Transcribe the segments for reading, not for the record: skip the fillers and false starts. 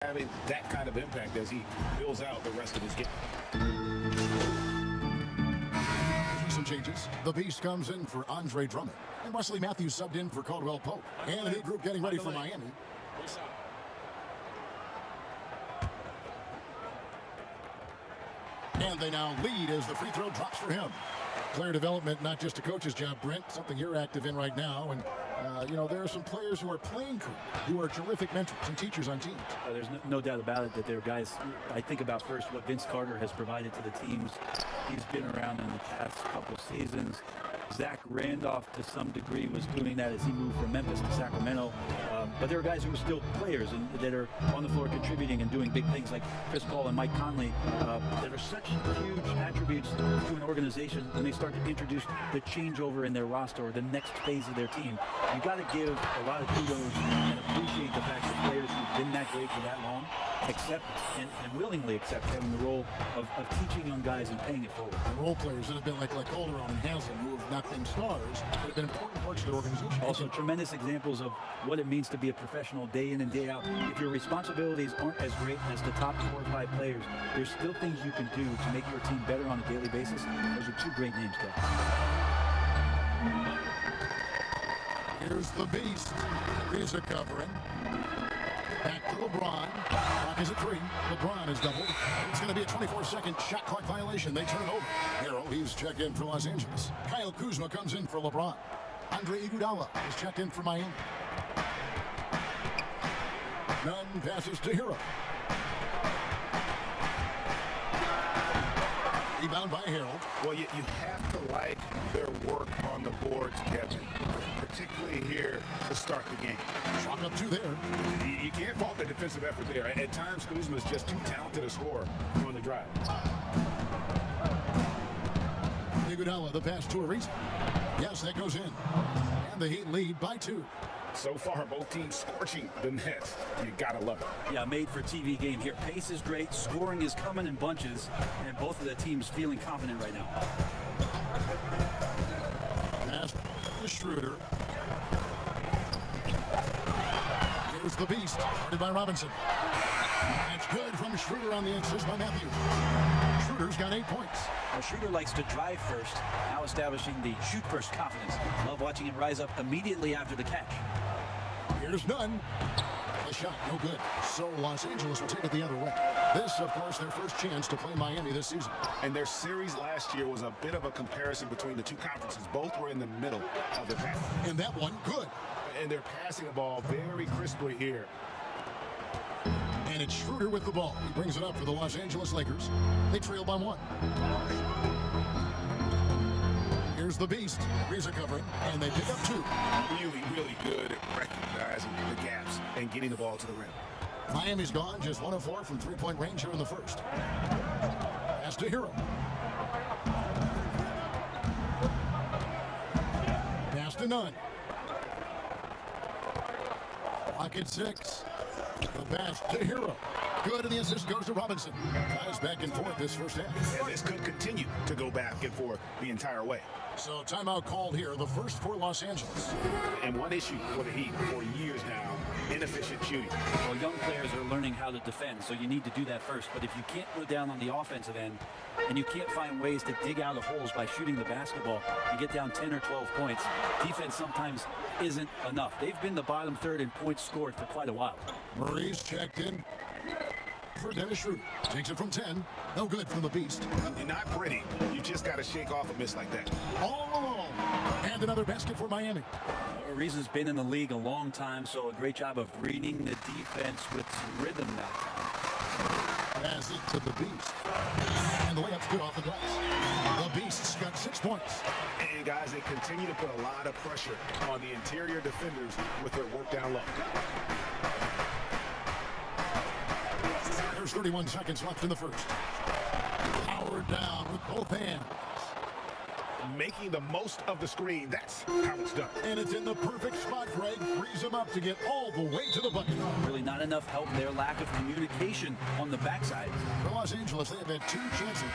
having that kind of impact as he fills out the rest of his game. Some changes. The Beast comes in for Andre Drummond. And Wesley Matthews subbed in for Caldwell Pope. And the new group getting ready for Miami. And they now lead as the free throw drops for him. Player development, not just a coach's job, Brent, something you're active in right now. And, there are some players who are playing career, who are terrific mentors and teachers on teams. There's no doubt about it that there are guys. I think about first what Vince Carter has provided to the teams. He's been around in the past couple seasons. Zach Randolph, to some degree, was doing that as he moved from Memphis to Sacramento. But there are guys who are still players and that are on the floor contributing and doing big things, like Chris Paul and Mike Conley, that are such huge attributes to an organization when they start to introduce the changeover in their roster or the next phase of their team. You got to give a lot of kudos and appreciate the fact that players who've been that great for that long accept and willingly accept having the role of teaching young guys and paying it forward. The role players that have been like Calderon and Haslem, who have not been stars, but have been important parts of their organization. Also, tremendous examples of what it means to be a professional day in and day out. If your responsibilities aren't as great as the top 4 or 5 players, there's still things you can do to make your team better on a daily basis. Those are 2 great names, Kevin. Here's the Beast. Reza covering. Back to LeBron. Clock is at 3. LeBron is doubled. It's going to be a 24-second shot clock violation. They turn it over. Harrell, he's checked in for Los Angeles. Kyle Kuzma comes in for LeBron. Andre Iguodala is checked in for Miami. Nunn passes to Hero. Rebound by Harold. Well, you have to like their work on the boards, Kevin, particularly here to start the game. Shot up 2 there. You can't fault the defensive effort there. At times, Kuzma is just too talented a scorer on the drive. Iguodala, the pass to Ariza. Yes, that goes in. And the Heat lead by 2. So far, both teams scorching the Nets. You gotta love it. Yeah, made for TV game here. Pace is great, scoring is coming in bunches, and both of the teams feeling confident right now. Pass to Schroeder. Here's the Beast, guarded by Robinson. That's good from Schroeder on the assist by Matthews. Schroeder's got 8 points. Well, Schroeder likes to drive first, now establishing the shoot first confidence. Love watching him rise up immediately after the catch. Here's Nunn. The shot, no good. So Los Angeles will take it the other way. This, of course, their first chance to play Miami this season. And their series last year was a bit of a comparison between the two conferences. Both were in the middle of the pack. And that one, good. And they're passing the ball very crisply here. And it's Schroeder with the ball. He brings it up for the Los Angeles Lakers. They trail by 1. Here's the Beast. Reza covering, and they pick up 2. Really, really good at recognizing the gaps and getting the ball to the rim. Miami's gone, just 1 of 4 from 3-point range here in the first. Pass to Hero. Pass to Nunn. Clock at 6. The pass to Hero. Good, and the assist goes to Robinson. Guys back and forth this first half. And this could continue to go back and forth the entire way. So timeout called here, the first for Los Angeles. And one issue for the Heat for years now, inefficient shooting. Well, young players are learning how to defend, so you need to do that first. But if you can't go down on the offensive end and you can't find ways to dig out of holes by shooting the basketball, you get down 10 or 12 points. Defense sometimes isn't enough. They've been the bottom third in points scored for quite a while. Murray's checked in for Dennis Schroeder. Takes it from 10. No good from the Beast. You're not pretty. You just got to shake off a miss like that. All alone. And another basket for Miami. Ariza's been in the league a long time, so a great job of reading the defense with some rhythm now. Pass it to the Beast. And the layup's good off the glass. The Beast's got 6 points. And guys, they continue to put a lot of pressure on the interior defenders with their work down low. There's 31 seconds left in the first. Powered down with both hands. Making the most of the screen. That's how it's done. And it's in the perfect spot. Greg frees him up to get all the way to the bucket. Really not enough help there. Lack of communication on the backside. For Los Angeles, they have had 2 chances.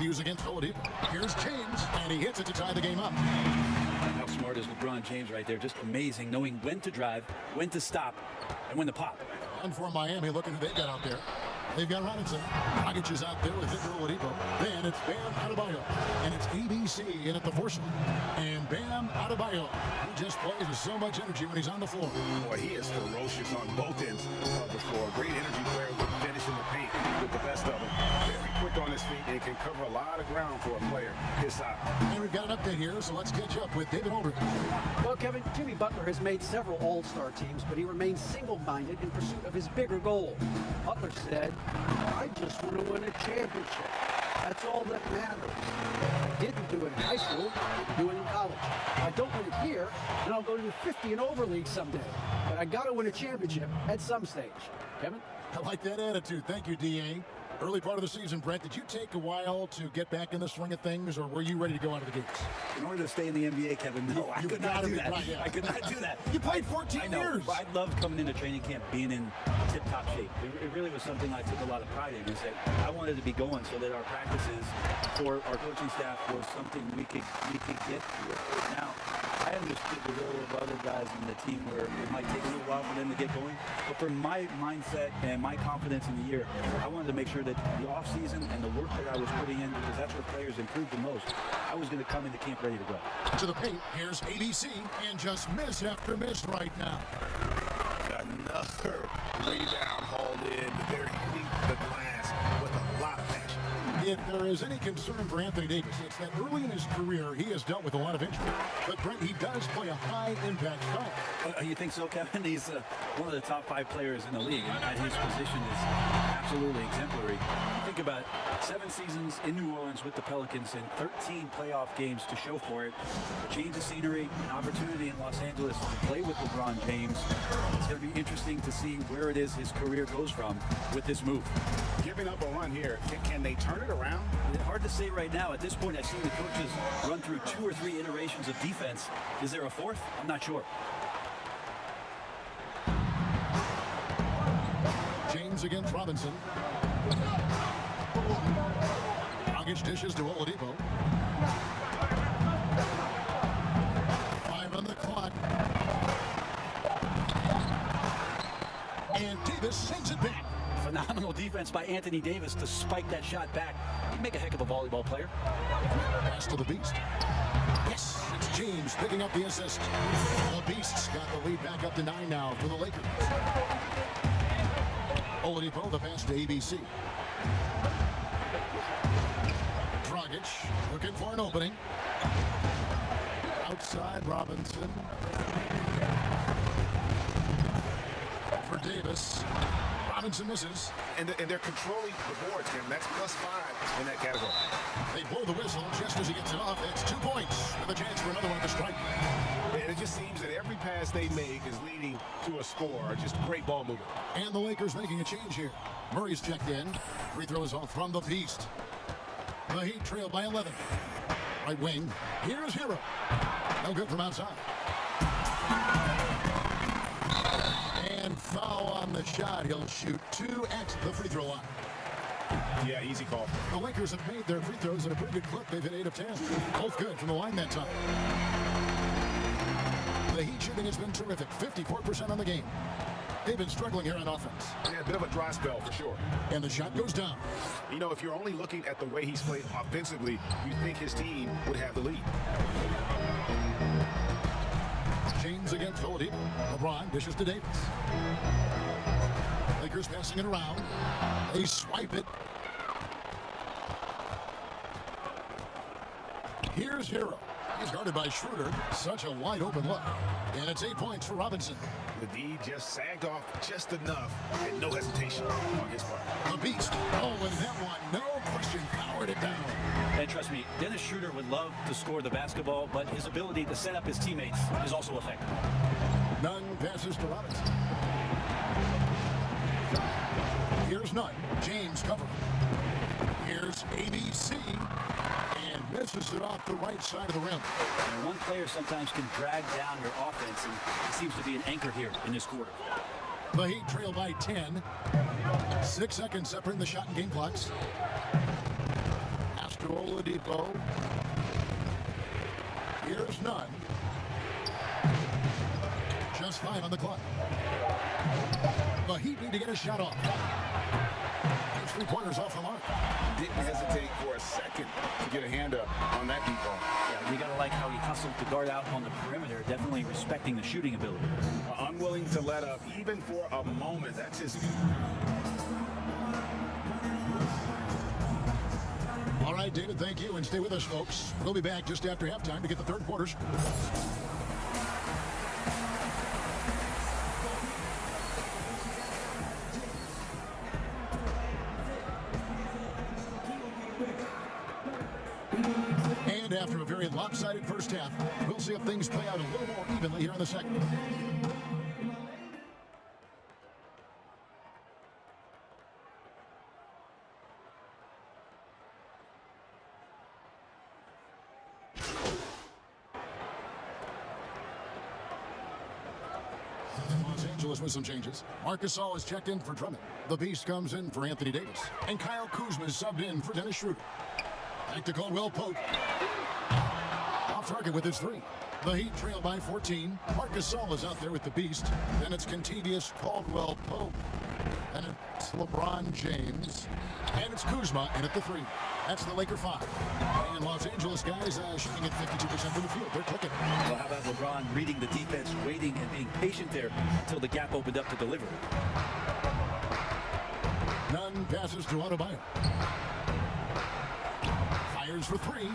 Matthews against Oladipo. Here's James, and he hits it to tie the game up. How smart is LeBron James right there? Just amazing, knowing when to drive, when to stop, and when to pop. And for Miami, looking who they've got out there. They've got Robinson. Dragic is out there with Victor Oladipo. Then it's Bam Adebayo. And it's ABC in at the force. And Bam Adebayo, who just plays with so much energy when he's on the floor. Boy, he is ferocious on both ends of the floor. Great energy player with finish in the paint with the best of them. Very quick on his feet and can cover a lot of ground for a player his size. And we've got an update here, so let's catch up with David Aldridge. Well, Kevin, Jimmy Butler has made several All-Star teams, but he remains single-minded in pursuit of his bigger goal. Butler said, I just want to win a championship. That's all that matters. I didn't do it in high school, I didn't do it in college. If I don't win it here, then I'll go to the 50 and over league someday. But I got to win a championship at some stage. Kevin? I like that attitude. Thank you, D.A. Early part of the season, Brent, did you take a while to get back in the swing of things, or were you ready to go out of the gates? In order to stay in the NBA, Kevin, no, I could not do that. Right, yeah. I could not do that. You played 14 I know. years. I loved coming into training camp being in tip-top shape. It really was something I took a lot of pride in, is that I wanted to be going so that our practices for our coaching staff was something we could get through. Now, I understood the role of other guys in the team where it might take a little while for them to get going. But for my mindset and my confidence in the year, I wanted to make sure that the offseason and the work that I was putting in, because that's where players improved the most, I was going to come into camp ready to go. To the paint, here's ABC, and just miss after miss right now. Another rebound hauled in. They're hitting the glass with a lot of passion. If there is any concern for Anthony Davis, it's that early in his career, he has dealt with a lot of injury. But Brent, he does play a high-impact style. You think so, Kevin? He's one of the top 5 players in the league, and his position is absolutely exemplary. Think about 7 seasons in New Orleans with the Pelicans and 13 playoff games to show for it. A change of scenery, an opportunity in Los Angeles to play with LeBron James. It's going to be interesting to see where it is his career goes from with this move. Giving up a run here, can they turn it around? It's hard to say right now. At this point, I've seen the coaches run through 2 or 3 iterations of defense. Is there a 4th? I'm not sure. James against Robinson. Dragic dishes to Oladipo. 5 on the clock. And Davis sends it back. Phenomenal defense by Anthony Davis to spike that shot back. He'd make a heck of a volleyball player. Pass to the Beast. Yes, it's James picking up the assist. The Beast's got the lead back up to 9 now for the Lakers. Oladipo, the pass to ABC. Dragic looking for an opening. Outside Robinson. For Davis. Robinson misses. And they're controlling the boards, Kim. That's +5 in that category. They blow the whistle just as he gets it off. It's 2 points with a chance for another one at the strike. And it just seems that every pass they make is leading to a score. Just great ball movement. And the Lakers making a change here. Murray's checked in. Free throws off from the Beast. The Heat trail by 11. Right wing. Here's Hero. No good from outside. And foul on the shot. He'll shoot 2 at the free throw line. Yeah, easy call. The Lakers have made their free throws at a pretty good clip. They've hit 8 of 10. Both good from the line that time. The Heat shooting has been terrific. 54% on the game. They've been struggling here on offense. Yeah, a bit of a dry spell for sure. And the shot goes down. You know, if you're only looking at the way he's played offensively, you think his team would have the lead. James against Oladipo. LeBron dishes to Davis. Lakers passing it around. They swipe it. Here's Hero. He's guarded by Schroeder. Such a wide open look. And it's 8 points for Robinson. The D just sagged off just enough and no hesitation on his part. The Beast. Oh, and that one, no question, powered it down. And trust me, Dennis Schroeder would love to score the basketball, but his ability to set up his teammates is also effective. Nunn passes to Robinson. Here's Nunn. James covering. Here's ABC. And misses it off the right side of the rim. And one player sometimes can drag down your offense, and he seems to be an anchor here in this quarter. The Heat trail by 10. 6 seconds separating the shot and game clocks. to Oladipo. Here's none. Just 5 on the clock. The Heat need to get a shot off. 3-pointers off the mark. Didn't hesitate for a second to get a hand up on that deep ball. Yeah, you got to like how he hustled the guard out on the perimeter, definitely respecting the shooting ability. Unwilling to let up, even for a moment. That's his... All right, David, thank you, and stay with us, folks. We'll be back just after halftime to get the third quarters. And after a very lopsided first half, we'll see if things play out a little more evenly here in the second. Los Angeles with some changes. Marc Gasol is checked in for Drummond. The Beast comes in for Anthony Davis. And Kyle Kuzma is subbed in for Dennis Schroeder. Back to Caldwell Pope. Off target with his 3. The Heat trail by 14. Marc Gasol is out there with the Beast. Then it's Kentavious Caldwell Pope. And it's LeBron James. And it's Kuzma in at the 3. That's the Laker 5. And Los Angeles guys shooting at 52% from the field. They're clicking. Well, how about LeBron reading the defense, waiting and being patient there until the gap opened up to deliver? None passes to Adebayo. Fires for 3.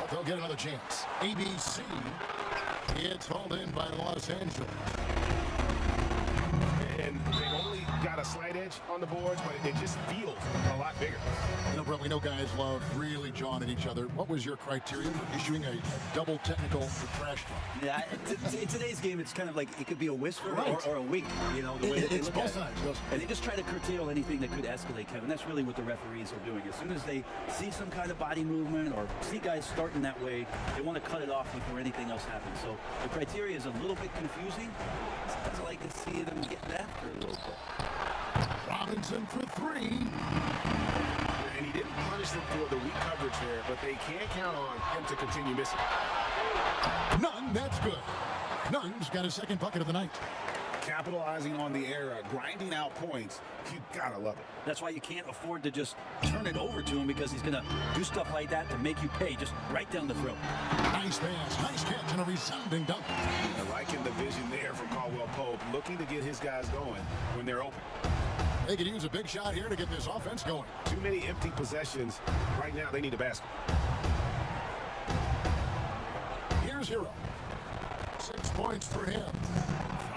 But they'll get another chance. ABC. It's hauled in by Los Angeles. And they've only got a slight edge on the boards, but it just feels a lot bigger. You know, Brett, we know guys love really jawing at each other. What was your criteria for issuing a double technical for trash talk? Yeah, in today's game, it's kind of like it could be a whisper Right. or a wink, you know, the way that they It's look both at it. sides. And they just try to curtail anything that could escalate, Kevin. That's really what the referees are doing. As soon as they see some kind of body movement or see guys starting that way, they want to cut it off before anything else happens. So the criteria is a little bit confusing. Sometimes I like to see them getting after it a little bit. Robinson for 3. And he didn't punish them for the weak coverage there, but they can't count on him to continue missing. None, that's good. Nunn's got a second bucket of the night. Capitalizing on the era, grinding out points, you gotta love it. That's why you can't afford to just turn it over to him, because he's going to do stuff like that to make you pay just right down the throat. Nice pass, nice catch, and a resounding dunk. I liking the vision there from Caldwell Pope, looking to get his guys going when they're open. They could use a big shot here to get this offense going. Too many empty possessions. Right now, they need a basket. Here's Hero. 6 points for him.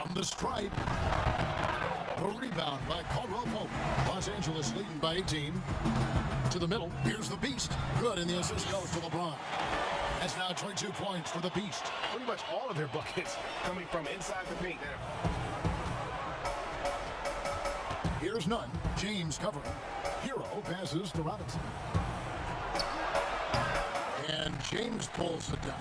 From the stripe. The rebound by Caldwell Pope. Los Angeles leading by 18. To the middle. Here's the Beast. Good, and the assist goes to LeBron. That's now 22 points for the Beast. Pretty much all of their buckets coming from inside the paint there. Here's none. James covering. Hero passes to Robinson. And James pulls it down.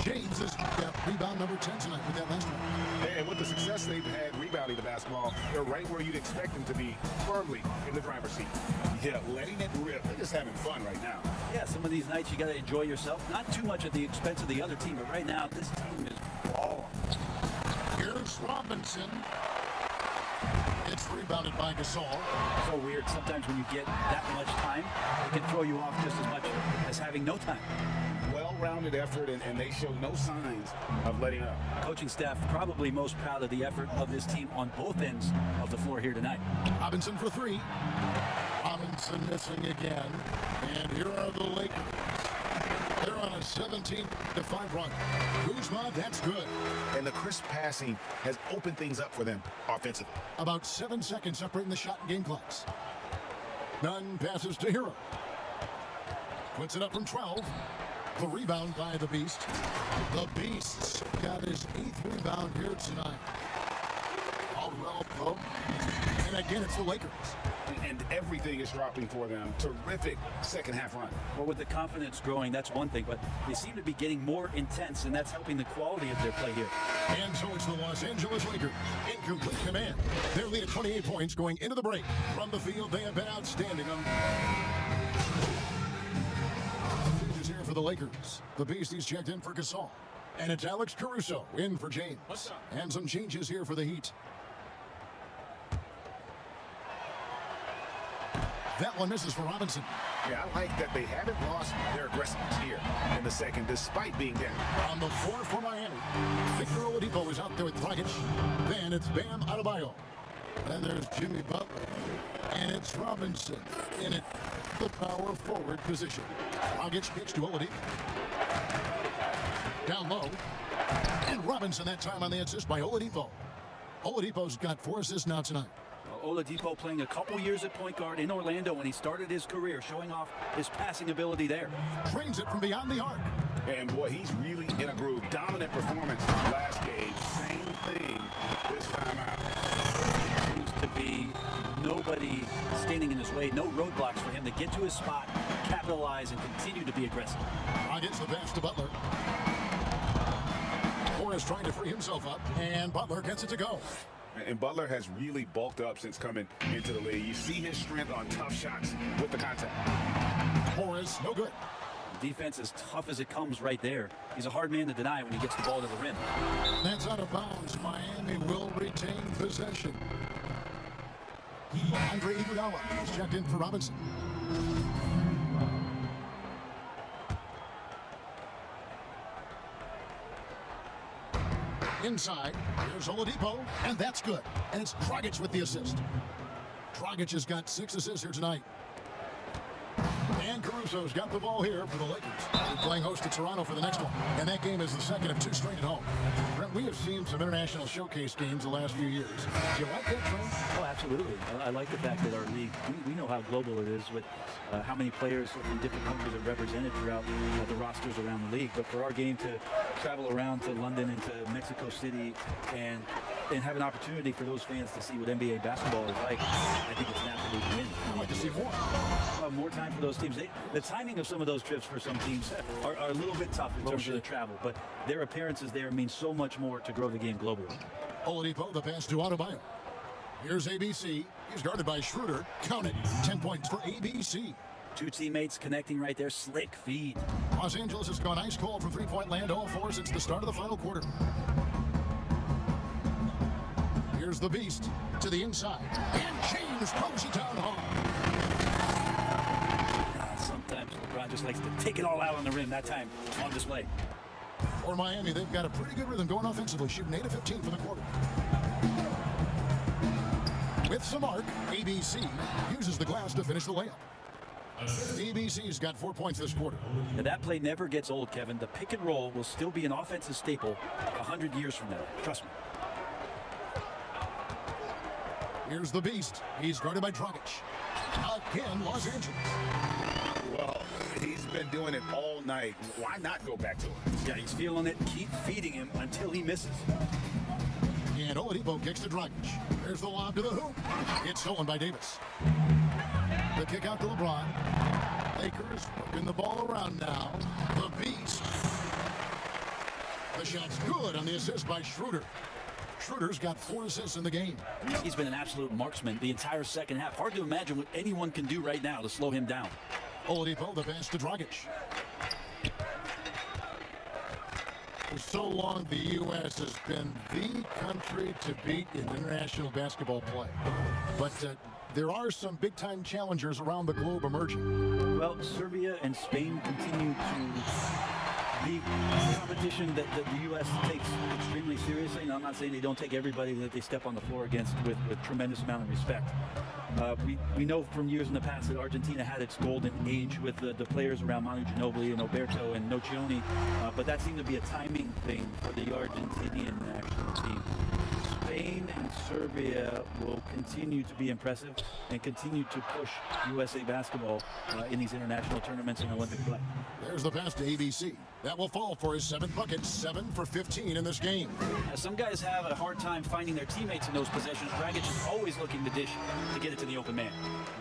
James has got rebound number 10 tonight with that last one. And with the success they've had rebounding the basketball, they're right where you'd expect them to be, firmly in the driver's seat. Yeah, letting it rip. They're just having fun right now. Yeah, some of these nights you got to enjoy yourself. Not too much at the expense of the other team, but right now this team is balling. Here's Robinson. It's rebounded by Gasol. So weird. Sometimes when you get that much time, it can throw you off just as much as having no time. Well-rounded effort, and they show no signs of letting up. Coaching staff probably most proud of the effort of this team on both ends of the floor here tonight. Robinson for 3. Robinson missing again. And here are the Lakers. They're on a 17-5 run. Kuzma, that's good. And the crisp passing has opened things up for them offensively. About 7 seconds separating the shot and game clocks. Nunn passes to Hero. Puts it up from 12. The rebound by the Beast. The Beast's got his 8th rebound here tonight. Caldwell Pope. And again, it's the Lakers. and everything is dropping for them. Terrific second half run. Well, with the confidence growing, that's one thing, but they seem to be getting more intense, and that's helping the quality of their play here. And so it's the Los Angeles Lakers in complete command. Their lead at 28 points going into the break. From the field, they have been outstanding. Changes here for the Lakers. The Beasties checked in for Gasol. And it's Alex Caruso in for James. And some changes here for the Heat. That one misses for Robinson. Yeah, I like that they haven't lost their aggressiveness here in the second, despite being down. On the floor for Miami, Victor Oladipo is out there with Dragic. Then it's Bam Adebayo. Then there's Jimmy Butler. And it's Robinson in it, the power forward position. Dragic kicks to Oladipo. Down low. And Robinson that time on the assist by Oladipo. Oladipo's got 4 assists now tonight. Oladipo playing a couple years at point guard in Orlando when he started his career, showing off his passing ability there. Trains it from beyond the arc. And boy, he's really in a groove. Dominant performance last game. Same thing this time out. Seems to be nobody standing in his way, no roadblocks for him to get to his spot, capitalize, and continue to be aggressive. Gets the pass to Butler. Morris trying to free himself up, and Butler gets it to go. And Butler has really bulked up since coming into the league. You see his strength on tough shots with the contact. Morris, no good. Defense as tough as it comes right there. He's a hard man to deny when he gets the ball to the rim. That's out of bounds. Miami will retain possession. Andre Iguodala is checked in for Robinson. Inside, here's Oladipo, and that's good. And it's Dragic with the assist. Dragic has got 6 assists here tonight. And Caruso's got the ball here for the Lakers. They're playing host to Toronto for the next one. And that game is the second of 2 straight at home. Brent, we have seen some international showcase games the last few years. Do you like that trend? Oh, absolutely. I like the fact that our league, we know how global it is with how many players from different countries are represented throughout the rosters around the league. But for our game to travel around to London and to Mexico City and have an opportunity for those fans to see what NBA basketball is like, I think it's an absolute win. I'd like to see more. More time for those teams. The timing of some of those trips for some teams are a little bit tough in terms of the travel, but their appearances there mean so much more to grow the game globally. Oladipo, the pass to Adebayo. Here's ABC. He's guarded by Schroeder. Count it. 10 points for ABC. 2 teammates connecting right there. Slick feed. Los Angeles has gone ice cold from three-point land, all 4 since the start of the final quarter. Here's the Beast to the inside. And James throws it down hard. Sometimes LeBron just likes to take it all out on the rim. That time on display. For Miami, they've got a pretty good rhythm going offensively, shooting 8 of 15 for the quarter. With some arc, ABC uses the glass to finish the layup. ABC's got 4 points this quarter. And that play never gets old, Kevin. The pick and roll will still be an offensive staple 100 years from now. Trust me. Here's the Beast. He's guarded by Dragic. Again, Los Angeles. Well, he's been doing it all night. Why not go back to him? Yeah, he's feeling it. Keep feeding him until he misses. And Oladipo kicks to Dragic. There's the lob to the hoop. It's stolen by Davis. The kick out to LeBron. Lakers working the ball around now. The Beast. The shot's good on the assist by Schroeder. Schroeder's got 4 assists in the game. He's been an absolute marksman the entire second half. Hard to imagine what anyone can do right now to slow him down. Oladipo, the pass to Dragic. For so long, the U.S. has been the country to beat in international basketball play. But there are some big-time challengers around the globe emerging. Well, Serbia and Spain continue to be a competition that the U.S. takes extremely seriously. And I'm not saying they don't take everybody that they step on the floor against with tremendous amount of respect. We know from years in the past that Argentina had its golden age with the players around Manu Ginobili and Oberto and Nocioni, but that seemed to be a timing thing for the Argentinian national team. Spain and Serbia will continue to be impressive and continue to push USA basketball in these international tournaments and Olympic play. There's the pass to ABC. That will fall for his 7th bucket, 7 for 15 in this game. Some guys have a hard time finding their teammates in those possessions. Dragic is always looking to dish to get it to the open man.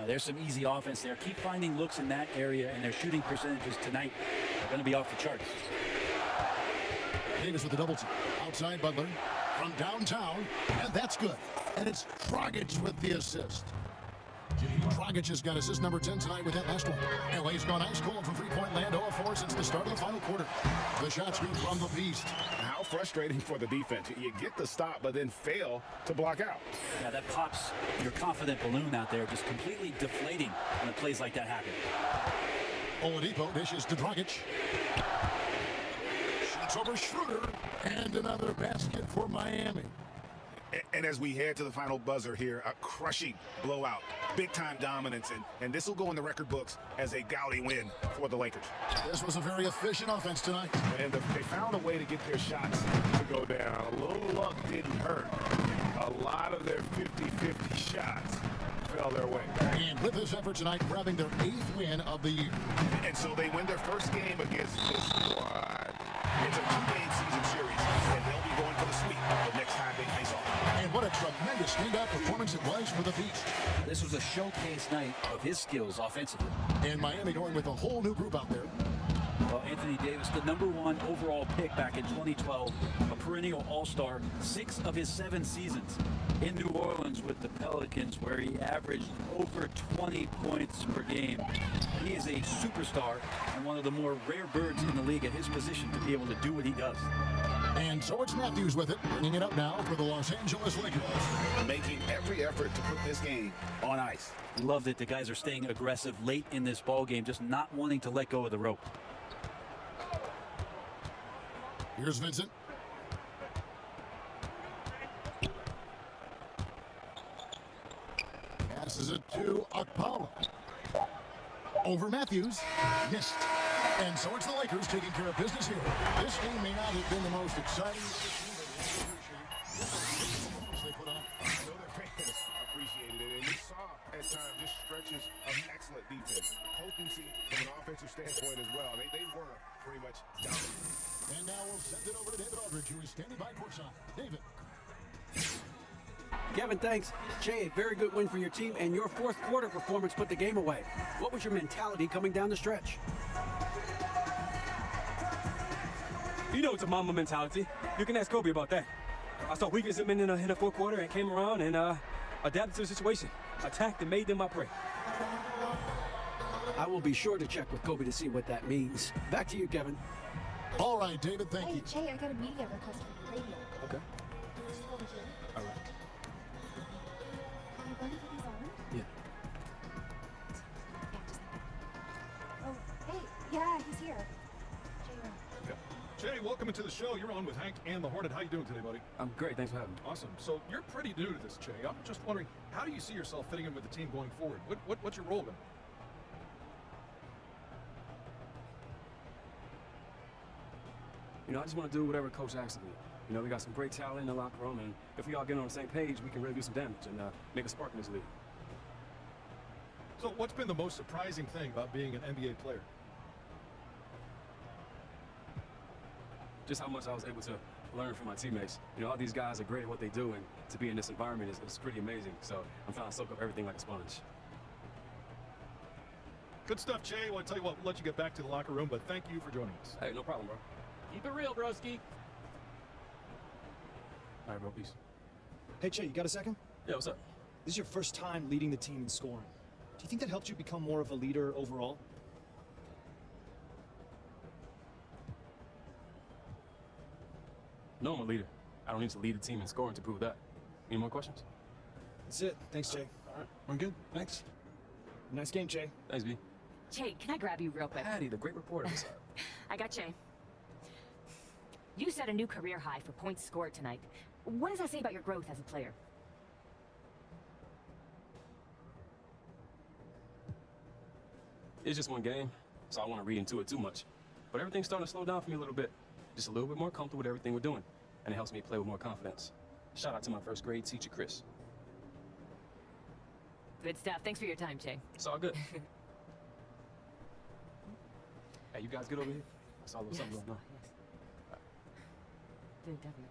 There's some easy offense there. Keep finding looks in that area, and their shooting percentages tonight are going to be off the charts. Davis with the double team. Outside Butler from downtown, and that's good. And it's Dragic with the assist. Dragic has got assist number 10 tonight with that last one. LA's gone ice cold from three-point land, 0-4 since the start of the final quarter. The shots come from the beast. How frustrating for the defense. You get the stop, but then fail to block out. Yeah, that pops your confident balloon out there, just completely deflating when plays like that happen. Oladipo dishes to Dragic. Shoots over Schroeder, and another basket for Miami. And as we head to the final buzzer here, a crushing blowout, big-time dominance, and this will go in the record books as a gaudy win for the Lakers. This was a very efficient offense tonight. And they found a way to get their shots to go down. A little luck didn't hurt. A lot of their 50-50 shots fell their way. And with this effort tonight, grabbing their 8th win of the year. And so they win their first game against this squad. It's a 2-game season series, and they'll be going for the sweep the next time they face off. And what a tremendous standout performance it was for the Beast. This was a showcase night of his skills offensively. And Miami going with a whole new group out there. Well, Anthony Davis, the #1 overall pick back in 2012, a perennial all-star, 6 of his 7 seasons in New Orleans with the Pelicans, where he averaged over 20 points per game. He is a superstar and one of the more rare birds in the league at his position to be able to do what he does. And so it's Matthews with it, bringing it up now for the Los Angeles Lakers. Making every effort to put this game on ice. Love that the guys are staying aggressive late in this ball game, just not wanting to let go of the rope. Here's Vincent. Passes it to Akpala. Over Matthews. Missed. And so it's the Lakers taking care of business here. This game may not have been the most exciting. They put on. I know their fans appreciated it, and you saw at times just stretches of excellent defense. Potency from an offensive standpoint as well. They were pretty much dominant. And now we'll send it over to David Aldridge, who is standing by courtside. David. Kevin, thanks. Jay, a very good win for your team, and your fourth quarter performance put the game away. What was your mentality coming down the stretch? You know it's a Mamba mentality. You can ask Kobe about that. I saw weakness in the fourth quarter and came around and adapted to the situation. Attacked and made them my prey. I will be sure to check with Kobe to see what that means. Back to you, Kevin. All right, David, thank Hey, you. Jay, I got a media request for the radio. Okay. Just over here. All right. Are you going to put these on? Yeah. Yeah, just Oh, hey, yeah, he's here. Jay, you're on. Okay. Jay, welcome into the show. You're on with Hank and the Hornet. How you doing today, buddy? I'm great. Thanks for having me. Awesome. So you're pretty new to this, Jay. I'm just wondering, how do you see yourself fitting in with the team going forward? What's your role going to be? You know, I just want to do whatever Coach asks of me. You know, we got some great talent in the locker room, and if we all get on the same page, we can really do some damage and make a spark in this league. So what's been the most surprising thing about being an NBA player? Just how much I was able to learn from my teammates. You know, all these guys are great at what they do, and to be in this environment is pretty amazing. So I'm trying to soak up everything like a sponge. Good stuff, Jay. Well, I tell you what, we'll let you get back to the locker room, but thank you for joining us. Hey, no problem, bro. Keep it real, broski. All right, bro, peace. Hey, Che, you got a second? Yeah, what's up? This is your first time leading the team in scoring. Do you think that helped you become more of a leader overall? No, I'm a leader. I don't need to lead a team in scoring to prove that. Any more questions? That's it. Thanks, Jay. All right. I'm good. Thanks. Nice game, Jay. Thanks, B. Jay, can I grab you real quick? Patty, the great reporter. What's up? I got Jay. You set a new career high for points scored tonight. What does that say about your growth as a player? It's just one game, so I want to read into it too much. But everything's starting to slow down for me a little bit. Just a little bit more comfortable with everything we're doing, and it helps me play with more confidence. Shout out to my first grade teacher, Chris. Good stuff. Thanks for your time, Che. It's all good. Hey, you guys get over here. I saw a little something going on. Yes. Dude, definitely.